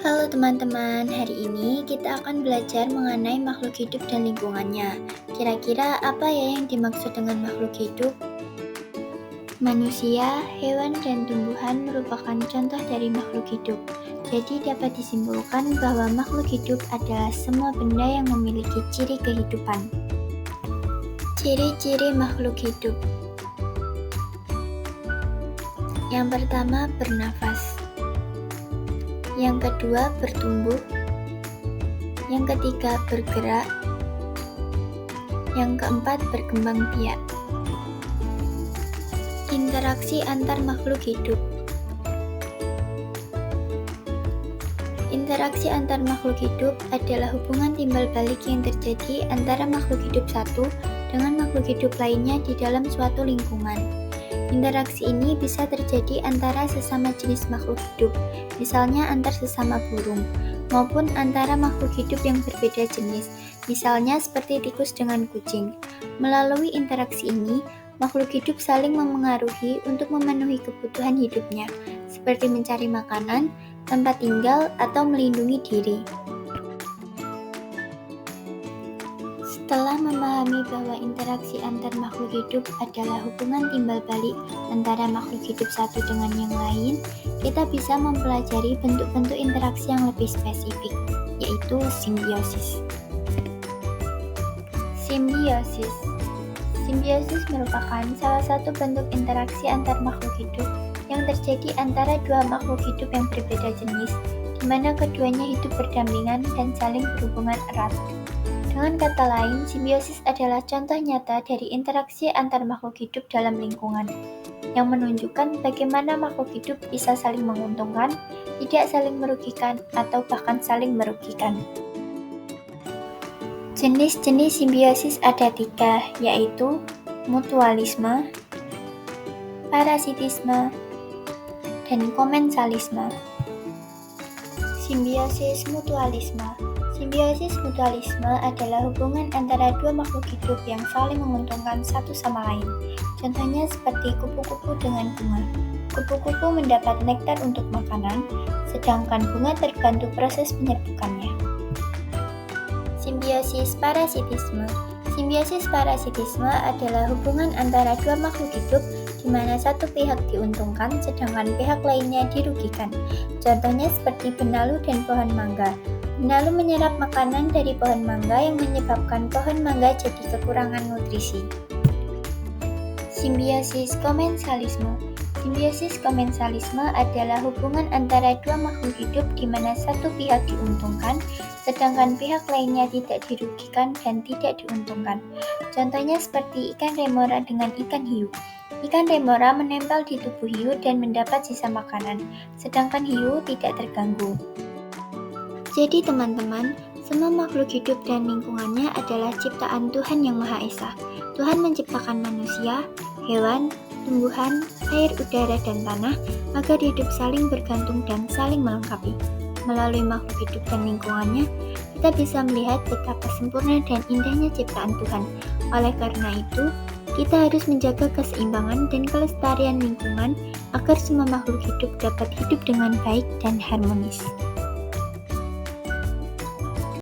Halo teman-teman, hari ini kita akan belajar mengenai makhluk hidup dan lingkungannya. Kira-kira apa ya yang dimaksud dengan makhluk hidup? Manusia, hewan, dan tumbuhan merupakan contoh dari makhluk hidup. Jadi dapat disimpulkan bahwa makhluk hidup adalah semua benda yang memiliki ciri kehidupan. Ciri-ciri makhluk hidup. Yang pertama, bernafas. Yang kedua, bertumbuh. Yang ketiga, bergerak. Yang keempat, berkembang biak. Interaksi antar makhluk hidup. Interaksi antar makhluk hidup adalah hubungan timbal balik yang terjadi antara makhluk hidup satu dengan makhluk hidup lainnya di dalam suatu lingkungan. Interaksi ini bisa terjadi antara sesama jenis makhluk hidup, misalnya antar sesama burung, maupun antara makhluk hidup yang berbeda jenis, misalnya seperti tikus dengan kucing. Melalui interaksi ini, makhluk hidup saling memengaruhi untuk memenuhi kebutuhan hidupnya, seperti mencari makanan, tempat tinggal, atau melindungi diri. Setelah memahami bahwa interaksi antar makhluk hidup adalah hubungan timbal balik antara makhluk hidup satu dengan yang lain, kita bisa mempelajari bentuk-bentuk interaksi yang lebih spesifik, yaitu simbiosis. Simbiosis. Simbiosis merupakan salah satu bentuk interaksi antar makhluk hidup yang terjadi antara dua makhluk hidup yang berbeda jenis, di mana keduanya hidup berdampingan dan saling berhubungan erat. Dengan kata lain, simbiosis adalah contoh nyata dari interaksi antar makhluk hidup dalam lingkungan, yang menunjukkan bagaimana makhluk hidup bisa saling menguntungkan, tidak saling merugikan, atau bahkan saling merugikan. Jenis-jenis simbiosis ada 3, yaitu mutualisme, parasitisme, dan komensalisme. Simbiosis mutualisme. Simbiosis mutualisme adalah hubungan antara dua makhluk hidup yang saling menguntungkan satu sama lain. Contohnya seperti kupu-kupu dengan bunga. Kupu-kupu mendapat nektar untuk makanan, sedangkan bunga terbantu proses penyerbukannya. Simbiosis parasitisme. Simbiosis parasitisme adalah hubungan antara dua makhluk hidup di mana satu pihak diuntungkan sedangkan pihak lainnya dirugikan. Contohnya seperti benalu dan pohon mangga. Benalu menyerap makanan dari pohon mangga yang menyebabkan pohon mangga jadi kekurangan nutrisi. Simbiosis komensalisme. Simbiosis komensalisme adalah hubungan antara dua makhluk hidup di mana satu pihak diuntungkan, sedangkan pihak lainnya tidak dirugikan dan tidak diuntungkan. Contohnya seperti ikan remora dengan ikan hiu. Ikan remora menempel di tubuh hiu dan mendapat sisa makanan, sedangkan hiu tidak terganggu. Jadi teman-teman, semua makhluk hidup dan lingkungannya adalah ciptaan Tuhan Yang Maha Esa. Tuhan menciptakan manusia, hewan, tumbuhan, air, udara, dan tanah agar hidup saling bergantung dan saling melengkapi. Melalui makhluk hidup dan lingkungannya, kita bisa melihat betapa sempurna dan indahnya ciptaan Tuhan. Oleh karena itu, kita harus menjaga keseimbangan dan kelestarian lingkungan agar semua makhluk hidup dapat hidup dengan baik dan harmonis.